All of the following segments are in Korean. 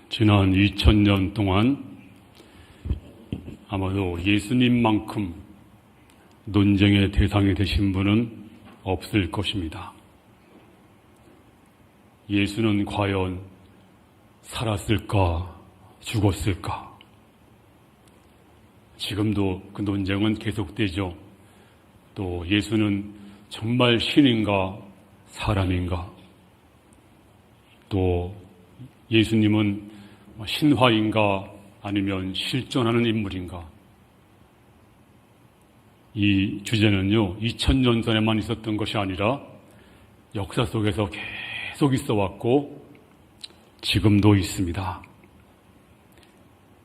지난 2000년 동안 아마도 예수님만큼 논쟁의 대상이 되신 분은 없을 것입니다. 예수는 과연 살았을까, 죽었을까? 지금도 그 논쟁은 계속되죠. 또 예수는 정말 신인가, 사람인가? 또 예수님은 신화인가 아니면 실존하는 인물인가? 이 주제는요, 2000년 전에만 있었던 것이 아니라 역사 속에서 계속 있어 왔고 지금도 있습니다.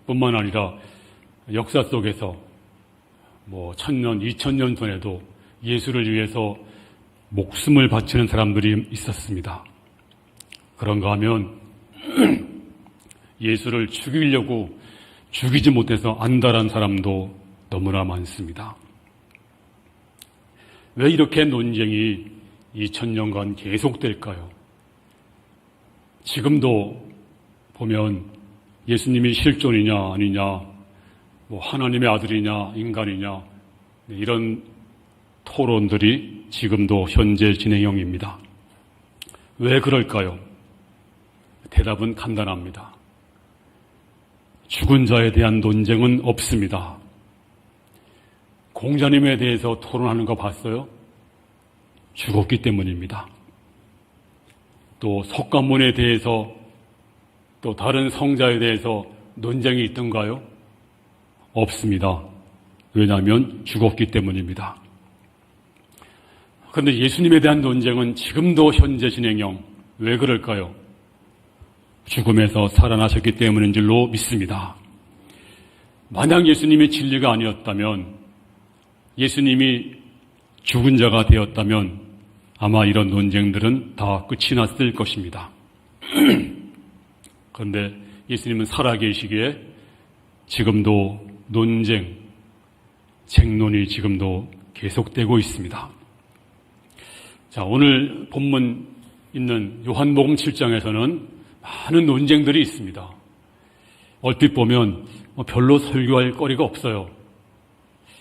뿐만 아니라 역사 속에서 1000년, 2000년 전에도 예수를 위해서 목숨을 바치는 사람들이 있었습니다. 그런가 하면 예수를 죽이려고 죽이지 못해서 안달한 사람도 너무나 많습니다. 왜 이렇게 논쟁이 2000년간 계속될까요? 지금도 보면 예수님이 실존이냐 아니냐, 하나님의 아들이냐 인간이냐, 이런 토론들이 지금도 현재 진행형입니다. 왜 그럴까요? 대답은 간단합니다. 죽은 자에 대한 논쟁은 없습니다. 공자님에 대해서 토론하는 거 봤어요? 죽었기 때문입니다. 또 석가모니에 대해서, 또 다른 성자에 대해서 논쟁이 있던가요? 없습니다. 왜냐하면 죽었기 때문입니다. 그런데 예수님에 대한 논쟁은 지금도 현재 진행형. 왜 그럴까요? 죽음에서 살아나셨기 때문인 줄로 믿습니다. 만약 예수님이 진리가 아니었다면, 예수님이 죽은 자가 되었다면 아마 이런 논쟁들은 다 끝이 났을 것입니다. 그런데 예수님은 살아계시기에 지금도 논쟁, 쟁론이 지금도 계속되고 있습니다. 자, 오늘 본문 있는 요한복음 7장에서는 많은 논쟁들이 있습니다. 얼핏 보면 별로 설교할 거리가 없어요.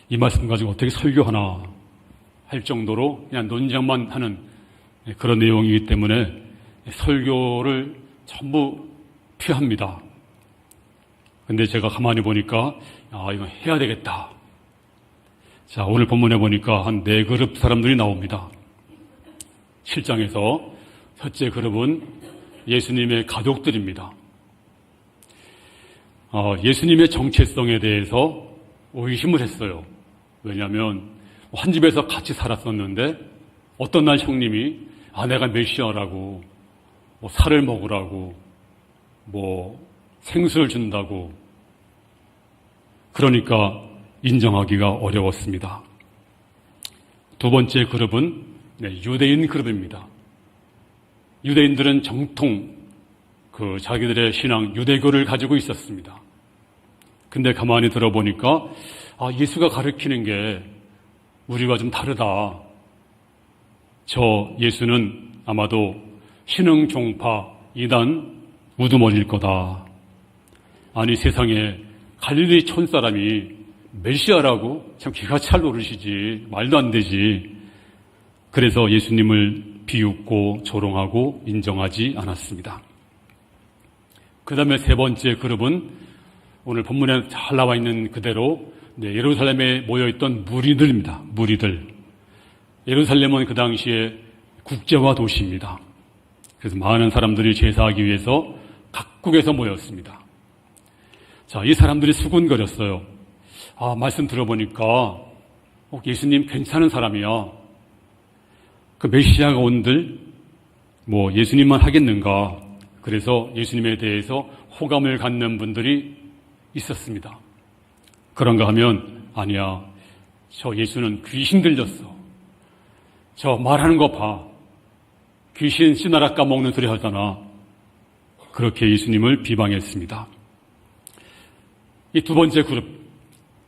이 말씀 가지고 어떻게 설교하나 할 정도로 그냥 논쟁만 하는 그런 내용이기 때문에 설교를 전부 피합니다. 근데 제가 가만히 보니까 이거 해야 되겠다. 자, 오늘 본문에 보니까 한 4그룹 사람들이 나옵니다. 7장에서 첫째 그룹은 예수님의 가족들입니다. 예수님의 정체성에 대해서 의심을 했어요. 왜냐하면 한 집에서 같이 살았었는데 어떤 날 형님이 내가 메시아라고 살을 먹으라고 생수를 준다고 그러니까 인정하기가 어려웠습니다. 두 번째 그룹은 유대인 그룹입니다. 유대인들은 정통 자기들의 신앙 유대교를 가지고 있었습니다. 근데 가만히 들어보니까 예수가 가르치는 게 우리가 좀 다르다. 저 예수는 아마도 신흥종파 이단 우두머리일 거다. 아니 세상에 갈릴리 촌사람이 메시아라고 참 기가 찰 노릇이지. 말도 안 되지. 그래서 예수님을 비웃고 조롱하고 인정하지 않았습니다. 그 다음에 세 번째 그룹은 오늘 본문에 잘 나와 있는 그대로 예루살렘에 모여있던 무리들입니다. 무리들. 예루살렘은 그 당시에 국제화 도시입니다. 그래서 많은 사람들이 제사하기 위해서 각국에서 모였습니다. 자, 이 사람들이 수군거렸어요. 말씀 들어보니까 예수님 괜찮은 사람이야. 그 메시아가 온들 예수님만 하겠는가. 그래서 예수님에 대해서 호감을 갖는 분들이 있었습니다. 그런가 하면 아니야. 저 예수는 귀신 들렸어. 저 말하는 거 봐. 귀신 씨나라 까먹는 소리 하잖아. 그렇게 예수님을 비방했습니다. 이 두 번째 그룹,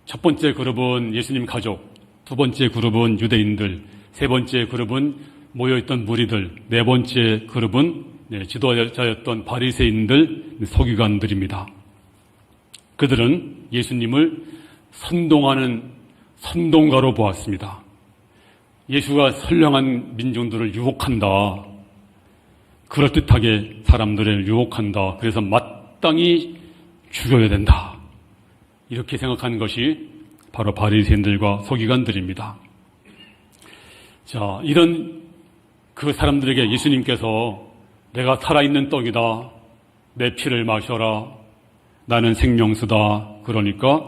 첫 번째 그룹은 예수님 가족, 두 번째 그룹은 유대인들, 세 번째 그룹은 모여있던 무리들, 네 번째 그룹은 지도자였던 바리새인들, 서기관들입니다. 그들은 예수님을 선동하는 선동가로 보았습니다. 예수가 선량한 민중들을 유혹한다. 그럴듯하게 사람들을 유혹한다. 그래서 마땅히 죽여야 된다. 이렇게 생각하는 것이 바로 바리새인들과 서기관들입니다. 자, 이런 그 사람들에게 예수님께서 내가 살아있는 떡이다. 내 피를 마셔라. 나는 생명수다. 그러니까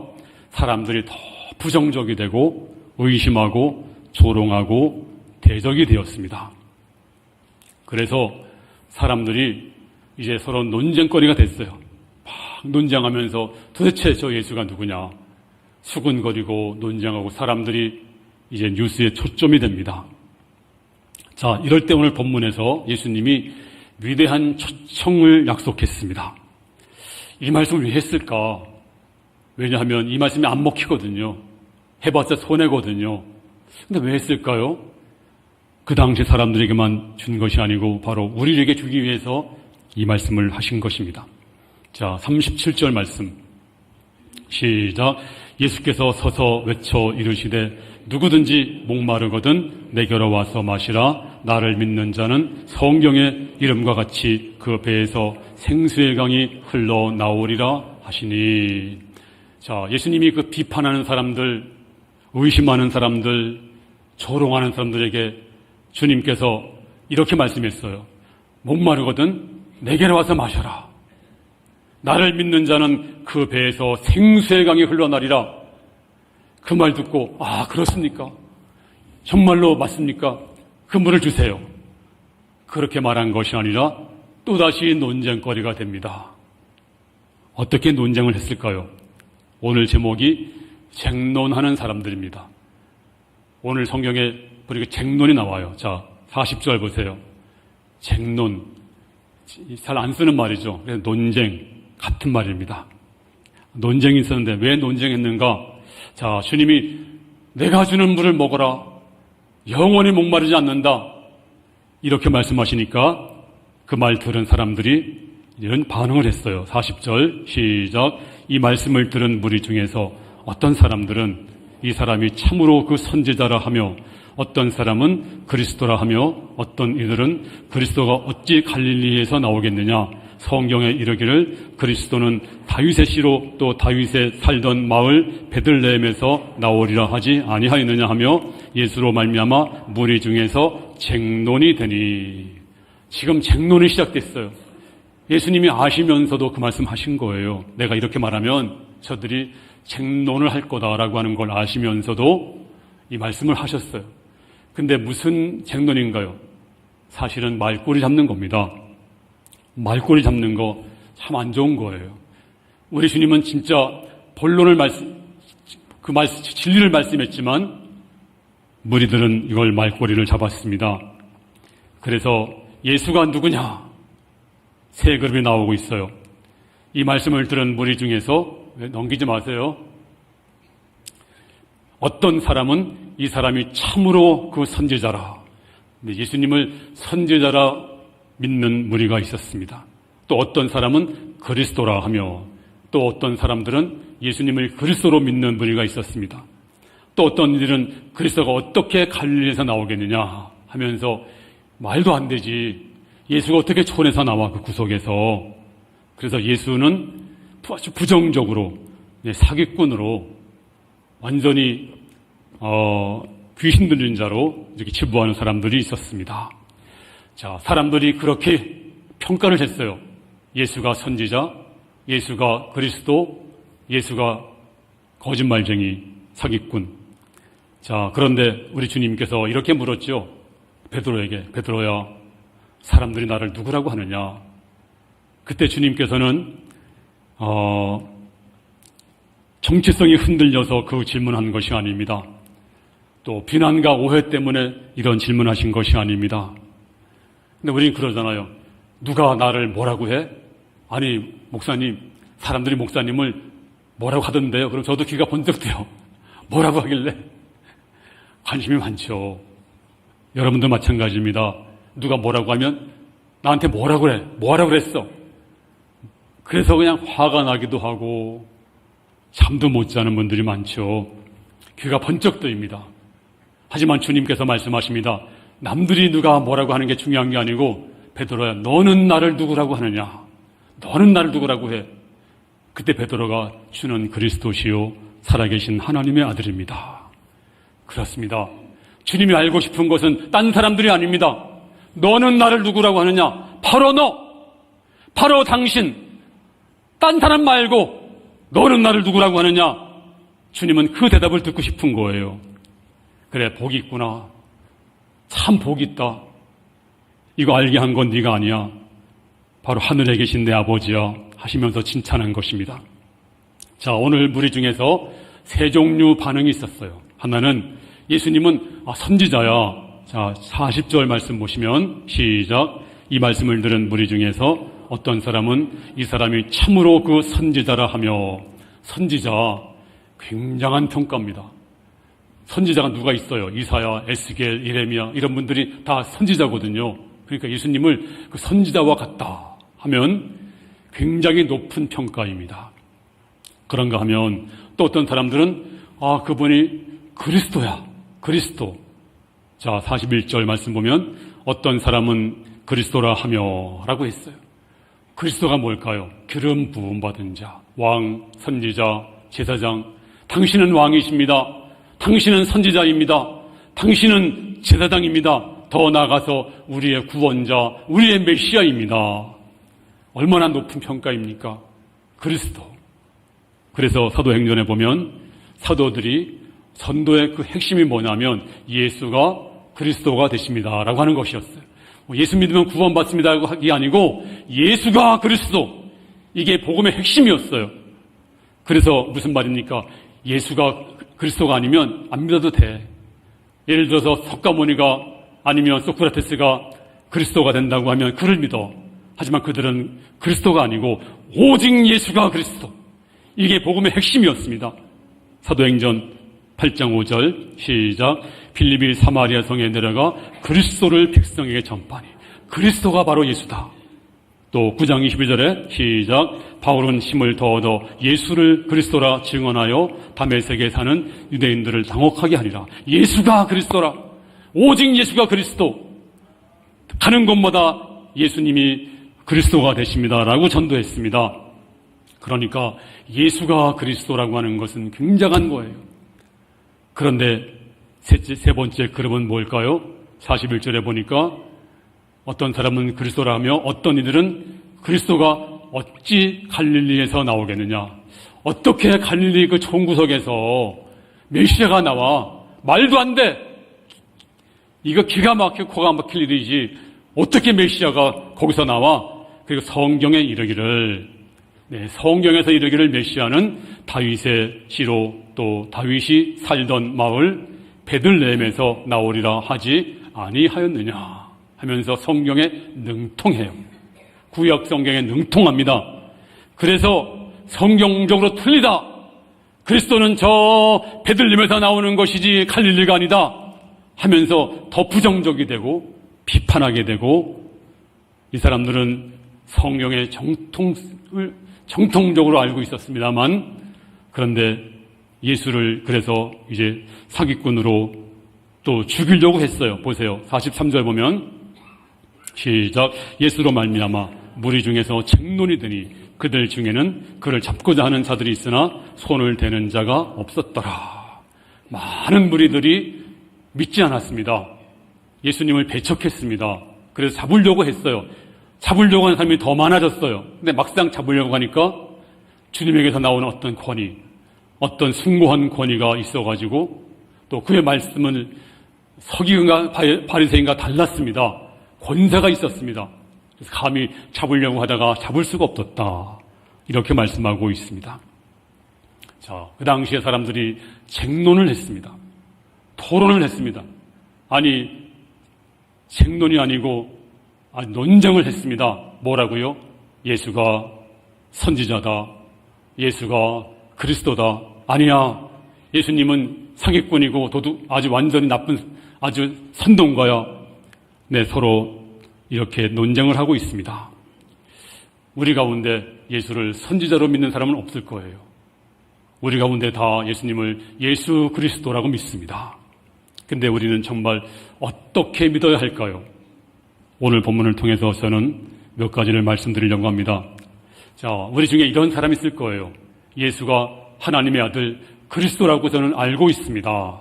사람들이 더 부정적이 되고 의심하고 조롱하고 대적이 되었습니다. 그래서 사람들이 이제 서로 논쟁거리가 됐어요. 막 논쟁하면서 도대체 저 예수가 누구냐. 수군거리고 논쟁하고 사람들이 이제 뉴스에 초점이 됩니다. 자, 이럴 때 오늘 본문에서 예수님이 위대한 초청을 약속했습니다. 이 말씀을 왜 했을까? 왜냐하면 이 말씀이 안 먹히거든요. 해봤자 손해거든요. 근데 왜 했을까요? 그 당시 사람들에게만 준 것이 아니고 바로 우리에게 주기 위해서 이 말씀을 하신 것입니다. 자, 37절 말씀. 시작. 예수께서 서서 외쳐 이르시되 누구든지 목마르거든 내게로 와서 마시라. 나를 믿는 자는 성경의 이름과 같이 그 배에서 생수의 강이 흘러나오리라 하시니. 자, 예수님이 그 비판하는 사람들, 의심하는 사람들, 조롱하는 사람들에게 주님께서 이렇게 말씀했어요. 목마르거든 내게로 와서 마셔라. 나를 믿는 자는 그 배에서 생수의 강이 흘러나리라. 그 말 듣고 아, 그렇습니까? 정말로 맞습니까? 그 물을 주세요. 그렇게 말한 것이 아니라 또다시 논쟁거리가 됩니다. 어떻게 논쟁을 했을까요? 오늘 제목이 쟁론하는 사람들입니다. 오늘 성경에 보니까 쟁론이 나와요. 자, 40절 보세요. 쟁론. 잘 안 쓰는 말이죠. 그래서 논쟁. 같은 말입니다. 논쟁이 있었는데 왜 논쟁했는가? 자, 주님이 내가 주는 물을 먹어라. 영원히 목마르지 않는다. 이렇게 말씀하시니까 그 말 들은 사람들이 이런 반응을 했어요. 40절 시작. 이 말씀을 들은 무리 중에서 어떤 사람들은 이 사람이 참으로 그 선지자라 하며 어떤 사람은 그리스도라 하며 어떤 이들은 그리스도가 어찌 갈릴리에서 나오겠느냐. 성경에 이르기를 그리스도는 다윗의 씨로 또 다윗의 살던 마을 베들레헴에서 나오리라 하지 아니하였느냐 하며 예수로 말미암아 무리 중에서 쟁론이 되니. 지금 쟁론이 시작됐어요. 예수님이 아시면서도 그 말씀 하신 거예요. 내가 이렇게 말하면 저들이 쟁론을 할 거다라고 하는 걸 아시면서도 이 말씀을 하셨어요. 근데 무슨 쟁론인가요? 사실은 말꼬리 잡는 겁니다. 말꼬리 잡는 거 참 안 좋은 거예요. 우리 주님은 진짜 본론을 진리를 말씀했지만 무리들은 이걸 말꼬리를 잡았습니다. 그래서 예수가 누구냐? 세 그룹이 나오고 있어요. 이 말씀을 들은 무리 중에서 넘기지 마세요. 어떤 사람은 이 사람이 참으로 그 선지자라. 예수님을 선지자라 믿는 무리가 있었습니다. 또 어떤 사람은 그리스도라 하며 또 어떤 사람들은 예수님을 그리스도로 믿는 무리가 있었습니다. 또 어떤 이들은 그리스도가 어떻게 갈릴리에서 나오겠느냐 하면서 말도 안 되지. 예수가 어떻게 촌에서 나와 그 구석에서. 그래서 예수는 아주 부정적으로 사기꾼으로 완전히 귀신 들린 자로 이렇게 치부하는 사람들이 있었습니다. 자, 사람들이 그렇게 평가를 했어요. 예수가 선지자, 예수가 그리스도, 예수가 거짓말쟁이, 사기꾼. 자, 그런데 우리 주님께서 이렇게 물었죠. 베드로에게, 베드로야, 사람들이 나를 누구라고 하느냐? 그때 주님께서는 정체성이 흔들려서 그 질문한 것이 아닙니다. 또 비난과 오해 때문에 이런 질문하신 것이 아닙니다. 근데 우리는 그러잖아요. 누가 나를 뭐라고 해? 아니, 목사님, 사람들이 목사님을 뭐라고 하던데요? 그럼 저도 귀가 번쩍 뜨요. 뭐라고 하길래? 관심이 많죠. 여러분도 마찬가지입니다. 누가 뭐라고 하면 나한테 뭐라 그래? 뭐라 그랬어? 그래서 그냥 화가 나기도 하고 잠도 못 자는 분들이 많죠. 귀가 번쩍 뜨입니다. 하지만 주님께서 말씀하십니다. 남들이 누가 뭐라고 하는 게 중요한 게 아니고 베드로야, 너는 나를 누구라고 하느냐? 너는 나를 누구라고 해? 그때 베드로가 주는 그리스도시요 살아계신 하나님의 아들입니다. 그렇습니다. 주님이 알고 싶은 것은 딴 사람들이 아닙니다. 너는 나를 누구라고 하느냐? 바로 너, 바로 당신, 딴 사람 말고 너는 나를 누구라고 하느냐? 주님은 그 대답을 듣고 싶은 거예요. 그래, 복이 있구나. 참 복이 있다. 이거 알게 한 건 네가 아니야. 바로 하늘에 계신 내 아버지야 하시면서 칭찬한 것입니다. 자, 오늘 무리 중에서 세 종류 반응이 있었어요. 하나는 예수님은 선지자야. 자, 40절 말씀 보시면 시작. 이 말씀을 들은 무리 중에서 어떤 사람은 이 사람이 참으로 그 선지자라 하며, 선지자, 굉장한 평가입니다. 선지자가 누가 있어요? 이사야, 에스겔, 예레미야 이런 분들이 다 선지자거든요. 그러니까 예수님을 그 선지자와 같다 하면 굉장히 높은 평가입니다. 그런가 하면 또 어떤 사람들은 그분이 그리스도야. 그리스도. 자, 41절 말씀 보면 어떤 사람은 그리스도라 하며 라고 했어요. 그리스도가 뭘까요? 기름 부음 받은 자, 왕, 선지자, 제사장. 당신은 왕이십니다. 당신은 선지자입니다. 당신은 제사장입니다. 더 나아가서 우리의 구원자, 우리의 메시아입니다. 얼마나 높은 평가입니까? 그리스도. 그래서 사도행전에 보면 사도들이 전도의 그 핵심이 뭐냐면 예수가 그리스도가 되십니다라고 하는 것이었어요. 예수 믿으면 구원받습니다라고 하기 아니고 예수가 그리스도. 이게 복음의 핵심이었어요. 그래서 무슨 말입니까? 예수가 그리스도가 아니면 안 믿어도 돼. 예를 들어서 석가모니가 아니면 소크라테스가 그리스도가 된다고 하면 그를 믿어. 하지만 그들은 그리스도가 아니고 오직 예수가 그리스도. 이게 복음의 핵심이었습니다. 사도행전 8장 5절 시작. 빌립이 사마리아 성에 내려가 그리스도를 백성에게 전파하니 그리스도가 바로 예수다. 또 9장 22절에 시작. 바울은 힘을 더 얻어 예수를 그리스도라 증언하여 다메섹에 사는 유대인들을 당혹하게 하리라. 예수가 그리스도라. 오직 예수가 그리스도. 가는 곳마다 예수님이 그리스도가 되십니다라고 전도했습니다. 그러니까 예수가 그리스도라고 하는 것은 굉장한 거예요. 그런데 세 번째 그룹은 뭘까요? 41절에 보니까 어떤 사람은 그리스도라며 어떤 이들은 그리스도가 어찌 갈릴리에서 나오겠느냐. 어떻게 갈릴리 그 좋은 구석에서 메시아가 나와. 말도 안 돼. 이거 기가 막히고 코가 막힐 일이지. 어떻게 메시아가 거기서 나와. 그리고 성경에 이르기를, 성경에서 이르기를 메시아는 다윗의 씨로 또 다윗이 살던 마을 베들레헴에서 나오리라 하지 아니하였느냐 하면서 성경에 능통해요. 구약 성경에 능통합니다. 그래서 성경적으로 틀리다. 그리스도는 저 베들레헴에서 나오는 것이지 갈릴리가 아니다 하면서 더 부정적이 되고 비판하게 되고, 이 사람들은 성경의 정통적으로 알고 있었습니다만, 그런데 예수를 그래서 이제 사기꾼으로 또 죽이려고 했어요. 보세요. 43절 보면 시작. 예수로 말미암아 무리 중에서 쟁론이 되니 그들 중에는 그를 잡고자 하는 자들이 있으나 손을 대는 자가 없었더라. 많은 무리들이 믿지 않았습니다. 예수님을 배척했습니다. 그래서 잡으려고 했어요. 잡으려고 하는 사람이 더 많아졌어요. 근데 막상 잡으려고 하니까 주님에게서 나오는 어떤 권위, 어떤 숭고한 권위가 있어가지고 또 그의 말씀은 서기관과 바리새인과 달랐습니다. 권세가 있었습니다. 그래서 감히 잡으려고 하다가 잡을 수가 없었다. 이렇게 말씀하고 있습니다. 자, 그 당시에 사람들이 쟁론을 했습니다. 토론을 했습니다. 아니, 쟁론이 아니고 논쟁을 했습니다. 뭐라고요? 예수가 선지자다. 예수가 그리스도다. 아니야. 예수님은 사기꾼이고 도둑, 아주 완전히 나쁜 아주 선동가야. 서로 이렇게 논쟁을 하고 있습니다. 우리 가운데 예수를 선지자로 믿는 사람은 없을 거예요. 우리 가운데 다 예수님을 예수 그리스도라고 믿습니다. 근데 우리는 정말 어떻게 믿어야 할까요? 오늘 본문을 통해서 저는 몇 가지를 말씀드리려고 합니다. 자, 우리 중에 이런 사람이 있을 거예요. 예수가 하나님의 아들 그리스도라고 저는 알고 있습니다.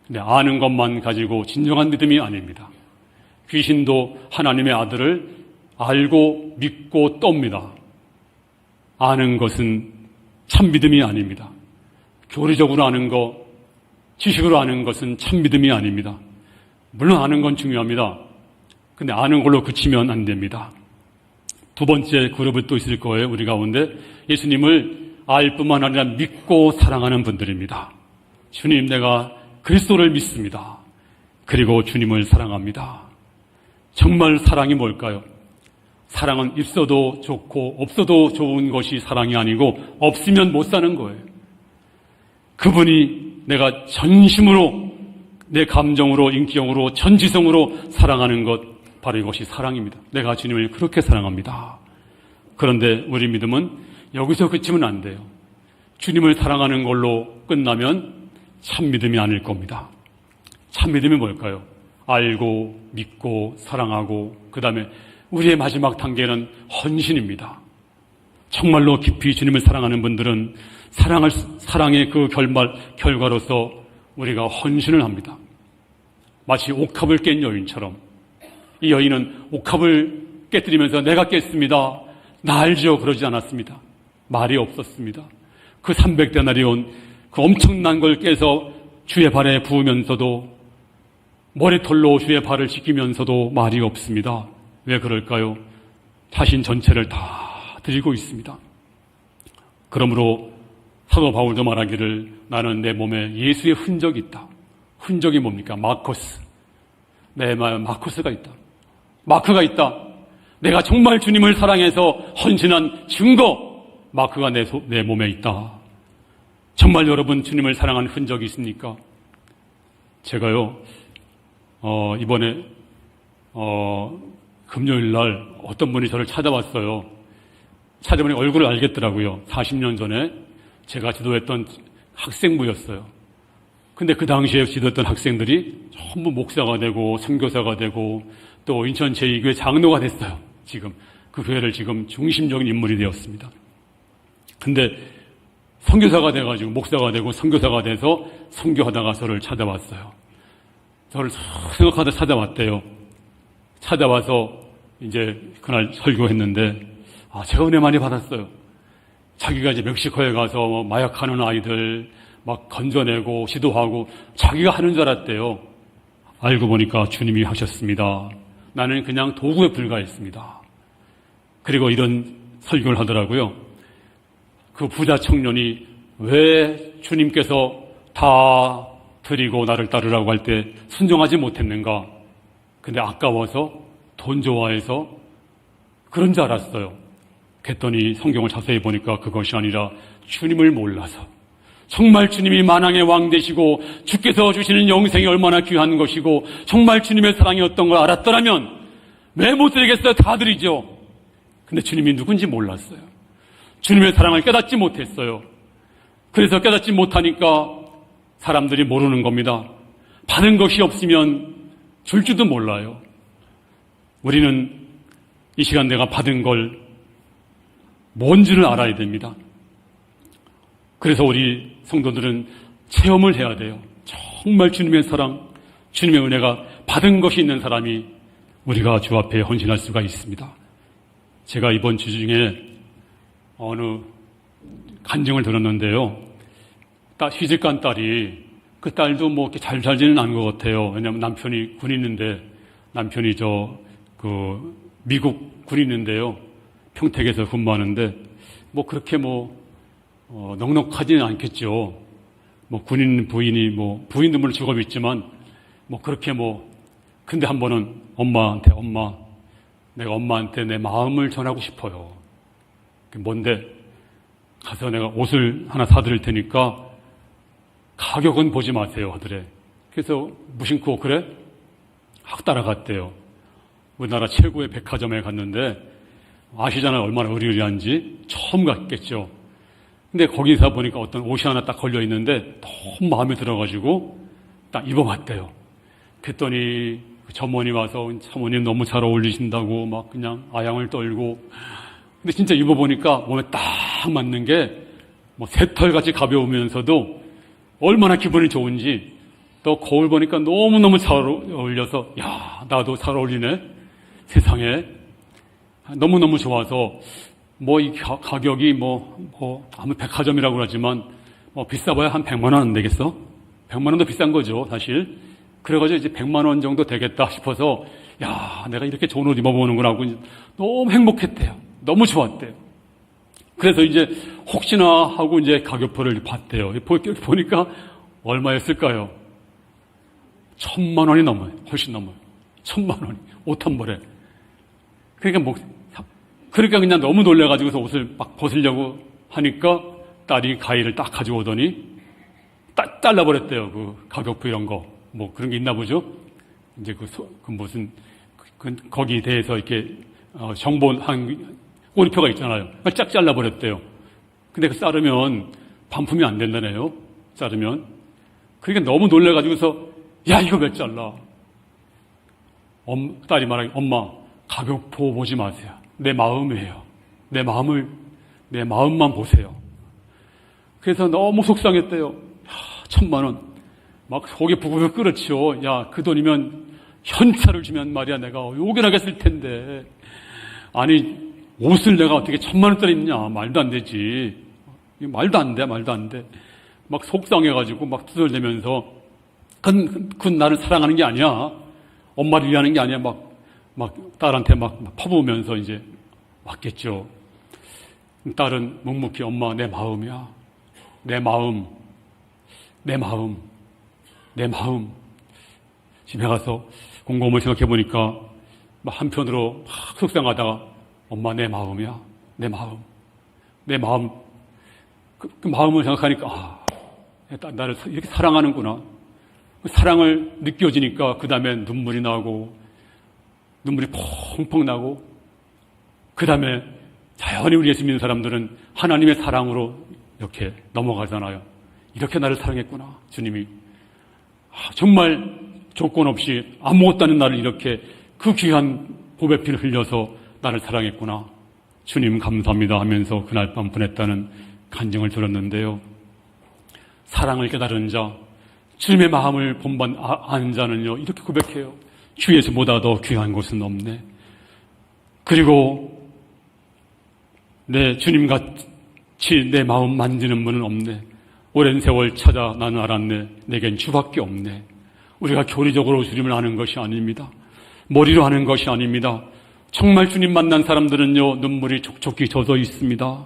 근데 아는 것만 가지고 진정한 믿음이 아닙니다. 귀신도 하나님의 아들을 알고 믿고 떱니다. 아는 것은 참 믿음이 아닙니다. 교리적으로 아는 것, 지식으로 아는 것은 참 믿음이 아닙니다. 물론 아는 건 중요합니다. 근데 아는 걸로 그치면 안 됩니다. 두 번째 그룹은 또 있을 거예요. 우리 가운데 예수님을 알 뿐만 아니라 믿고 사랑하는 분들입니다. 주님, 내가 그리스도를 믿습니다. 그리고 주님을 사랑합니다. 정말 사랑이 뭘까요? 사랑은 있어도 좋고 없어도 좋은 것이 사랑이 아니고 없으면 못 사는 거예요. 그분이 내가 전심으로 내 감정으로 인격으로 전지성으로 사랑하는 것, 바로 이것이 사랑입니다. 내가 주님을 그렇게 사랑합니다. 그런데 우리 믿음은 여기서 그치면 안 돼요. 주님을 사랑하는 걸로 끝나면 참 믿음이 아닐 겁니다. 참 믿음이 뭘까요? 알고 믿고 사랑하고 그 다음에 우리의 마지막 단계는 헌신입니다. 정말로 깊이 주님을 사랑하는 분들은 사랑의 그 결과로서 우리가 헌신을 합니다. 마치 옥합을 깬 여인처럼 이 여인은 옥합을 깨뜨리면서 내가 깼습니다. 나 알죠? 그러지 않았습니다. 말이 없었습니다. 그 300데나리온 그 엄청난 걸 깨서 주의 발에 부으면서도 머리털로 주의 발을 씻기면서도 말이 없습니다. 왜 그럴까요? 자신 전체를 다 드리고 있습니다. 그러므로 사도 바울도 말하기를 나는 내 몸에 예수의 흔적이 있다. 흔적이 뭡니까? 마커스. 내 마음에 마커스가 있다. 마크가 있다. 내가 정말 주님을 사랑해서 헌신한 증거, 마크가 내 몸에 있다. 정말 여러분 주님을 사랑한 흔적이 있습니까? 제가요, 이번에, 금요일 날 어떤 분이 저를 찾아왔어요. 찾아보니 얼굴을 알겠더라고요. 40년 전에 제가 지도했던 학생부였어요. 근데 그 당시에 지도했던 학생들이 전부 목사가 되고 선교사가 되고 또 인천 제2교회 장로가 됐어요. 지금 그 교회를 지금 중심적인 인물이 되었습니다. 근데 선교사가 돼가지고 목사가 되고 선교사가 돼서 선교하다가 저를 찾아왔어요. 저를 생각하다 찾아왔대요. 찾아와서 이제 그날 설교했는데 제가 은혜 많이 받았어요. 자기가 이제 멕시코에 가서 마약하는 아이들 막 건져내고 지도하고 자기가 하는 줄 알았대요. 알고 보니까 주님이 하셨습니다. 나는 그냥 도구에 불과했습니다. 그리고 이런 설교를 하더라고요. 그 부자 청년이 왜 주님께서 다 드리고 나를 따르라고 할 때 순종하지 못했는가? 근데 아까워서 돈 좋아해서 그런 줄 알았어요. 그랬더니 성경을 자세히 보니까 그것이 아니라 주님을 몰라서 정말 주님이 만왕의 왕 되시고 주께서 주시는 영생이 얼마나 귀한 것이고 정말 주님의 사랑이 어떤 걸 알았더라면 왜 못 드리겠어요? 다 드리죠. 근데 주님이 누군지 몰랐어요. 주님의 사랑을 깨닫지 못했어요. 그래서 깨닫지 못하니까 사람들이 모르는 겁니다. 받은 것이 없으면 줄 줄도 몰라요. 우리는 이 시간 내가 받은 걸 뭔지를 알아야 됩니다. 그래서 우리 성도들은 체험을 해야 돼요. 정말 주님의 사랑, 주님의 은혜가 받은 것이 있는 사람이 우리가 주 앞에 헌신할 수가 있습니다. 제가 이번 주 중에 어느 간증을 들었는데요. 시집간 딸이 그 딸도 뭐 이렇게 잘 살지는 않은 것 같아요. 왜냐하면 남편이 군인인데 남편이 미국 군인인데요. 평택에서 근무하는데 뭐 그렇게 넉넉하지는 않겠죠. 군인 부인이 부인도 물론 직업이 있지만 그렇게 근데 한 번은 엄마한테 내가 엄마한테 내 마음을 전하고 싶어요. 뭔데? 가서 내가 옷을 하나 사드릴 테니까 가격은 보지 마세요 하더래. 그래서 무심코 그래? 확 따라갔대요. 우리나라 최고의 백화점에 갔는데 아시잖아요. 얼마나 의리의리한지. 처음 갔겠죠. 근데 거기서 보니까 어떤 옷이 하나 딱 걸려 있는데 너무 마음에 들어가지고 딱 입어봤대요. 그랬더니 그 점원이 와서 사모님 너무 잘 어울리신다고 막 그냥 아양을 떨고. 근데 진짜 입어보니까 몸에 딱 맞는 게 뭐 새털같이 가벼우면서도 얼마나 기분이 좋은지, 또 거울 보니까 너무너무 잘 어울려서 야, 나도 잘 어울리네. 세상에. 너무너무 좋아서 뭐 이 가격이 아무 백화점이라고 그러지만 비싸봐야 한 100만 원 안 되겠어? 100만 원도 비싼 거죠, 사실. 그래가지고 이제 100만 원 정도 되겠다 싶어서 야, 내가 이렇게 좋은 옷 입어보는구나 하고 너무 행복했대요. 너무 좋았대요. 그래서 이제 혹시나 하고 이제 가격표를 봤대요. 보니까 얼마였을까요? 1,000만 원이 넘어요. 훨씬 넘어요. 1,000만 원이. 옷 한 벌에. 그러니까 그냥 너무 놀래가지고서 옷을 막 벗으려고 하니까 딸이 가위를 딱 가져오더니 딱 잘라버렸대요. 그 가격표 이런 거. 뭐 그런 게 있나 보죠? 이제 거기에 대해서 이렇게, 정보한 꼬리표가 있잖아요. 쫙 잘라버렸대요. 근데 그 자르면 반품이 안 된다네요. 자르면. 그러니까 너무 놀래가지고서 야, 이거 왜 잘라? 딸이 말하기, 엄마, 가격표 보지 마세요. 내 마음이에요. 내 마음만 보세요. 그래서 너무 속상했대요. 야, 1,000만 원. 막 속이 부글부글 끓었죠. 야, 그 돈이면 현찰을 주면 말이야, 내가 요긴하게 쓸 텐데. 아니, 옷을 내가 어떻게 1,000만 원짜리 입냐? 말도 안 되지. 말도 안 돼. 막 속상해가지고 막 투덜대면서, 그건 나를 사랑하는 게 아니야. 엄마를 위하는 게 아니야. 막 딸한테 막 퍼부으면서 이제 맞겠죠. 딸은 묵묵히 엄마, 내 마음이야. 내 마음. 집에 가서 곰곰이 생각해 보니까 한편으로 막 속상하다가 엄마, 내 마음이야. 내 마음. 그 마음을 생각하니까 나를 이렇게 사랑하는구나. 그 사랑을 느껴지니까 그 다음에 눈물이 나고 눈물이 펑펑 나고 그 다음에 자연히 우리 예수 믿는 사람들은 하나님의 사랑으로 이렇게 넘어가잖아요. 이렇게 나를 사랑했구나. 주님이. 정말 조건 없이 아무것도 아닌 나를 이렇게 그 귀한 보배 피를 흘려서 나를 사랑했구나. 주님 감사합니다 하면서 그날 밤 보냈다는 간증을 들었는데요. 사랑을 깨달은 자, 주님의 마음을 본반 아는 자는요, 이렇게 고백해요. 주 예수보다 더 귀한 곳은 없네. 그리고 내 주님같이 내 마음 만지는 분은 없네. 오랜 세월 찾아 나는 알았네. 내겐 주밖에 없네. 우리가 교리적으로 주님을 아는 것이 아닙니다. 머리로 아는 것이 아닙니다. 정말 주님 만난 사람들은요, 눈물이 촉촉히 젖어 있습니다.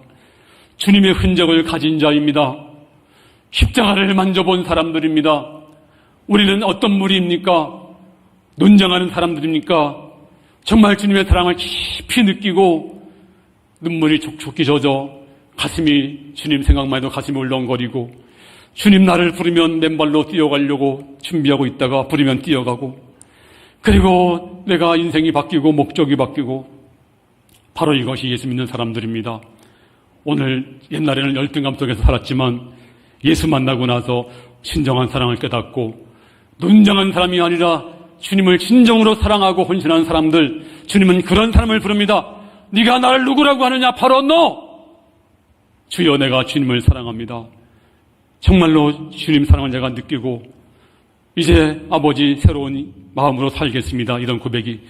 주님의 흔적을 가진 자입니다. 십자가를 만져본 사람들입니다. 우리는 어떤 무리입니까? 논쟁하는 사람들입니까? 정말 주님의 사랑을 깊이 느끼고 눈물이 촉촉히 젖어 가슴이, 주님 생각만 해도 가슴이 울렁거리고, 주님 나를 부르면 맨발로 뛰어가려고 준비하고 있다가 부르면 뛰어가고, 그리고 내가 인생이 바뀌고 목적이 바뀌고, 바로 이것이 예수 믿는 사람들입니다. 오늘 옛날에는 열등감 속에서 살았지만 예수 만나고 나서 진정한 사랑을 깨닫고 논쟁한 사람이 아니라 주님을 진정으로 사랑하고 헌신한 사람들, 주님은 그런 사람을 부릅니다. 네가 나를 누구라고 하느냐? 바로 너! 주여, 내가 주님을 사랑합니다. 정말로 주님 사랑을 제가 느끼고 이제 아버지 새로운 마음으로 살겠습니다. 이런 고백이,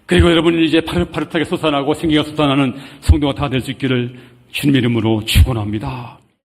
그리고 여러분이 이제 파릇파릇하게 솟아나고 생기가 솟아나는 성도가 다 될 수 있기를 주님 이름으로 축원합니다.